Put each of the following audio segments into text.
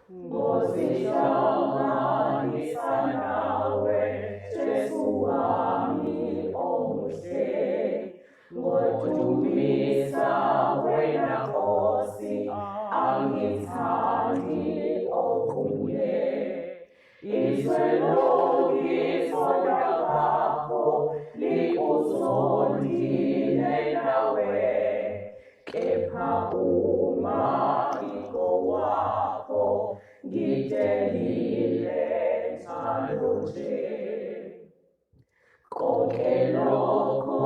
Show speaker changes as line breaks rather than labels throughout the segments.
ngosihlanganisa nawe Jesu wami omuhle ngodumisa wena Nkosi angithandi okunye izwe longisonda ngakho likuzondile nawe kepha uma wakho ngidelile njalo nje konke lokho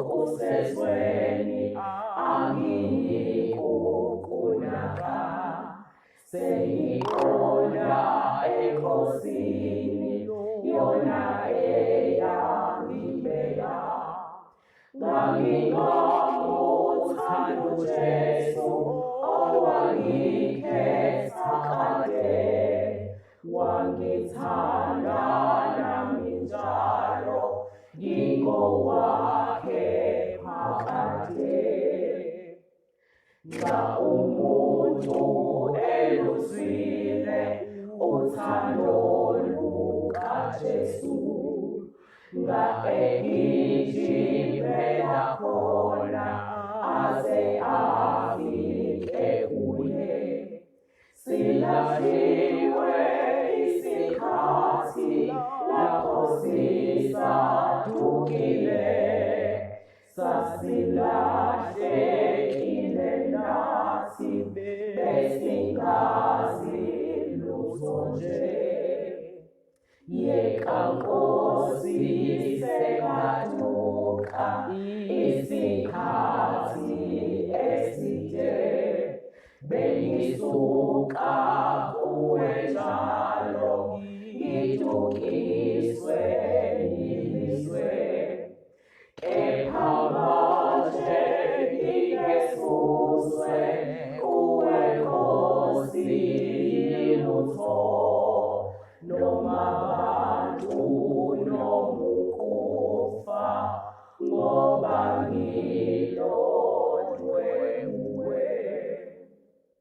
kusezweni angiyikukunaka sengiqonda eNkosini yona eyangibeka ngangingamuthanda uJesu owangikhetha kade wangithanda nami njalo ngingowakhe phakade nxa umuntu eluzwile uthando lukaJesu ngagijimela khona aze afike kuye silahliwe isikhathi lapho sisadukile sasilahlekile nathi besingazi lutho nje yeka Nkosi sengaduka isikhathi eside bengisuka kuwe njalo ngidukiswe yilizwe kepha manje ngiyesuswe kuwe Nkosi yilutho noma abantu noma ukufa ngoba ngilo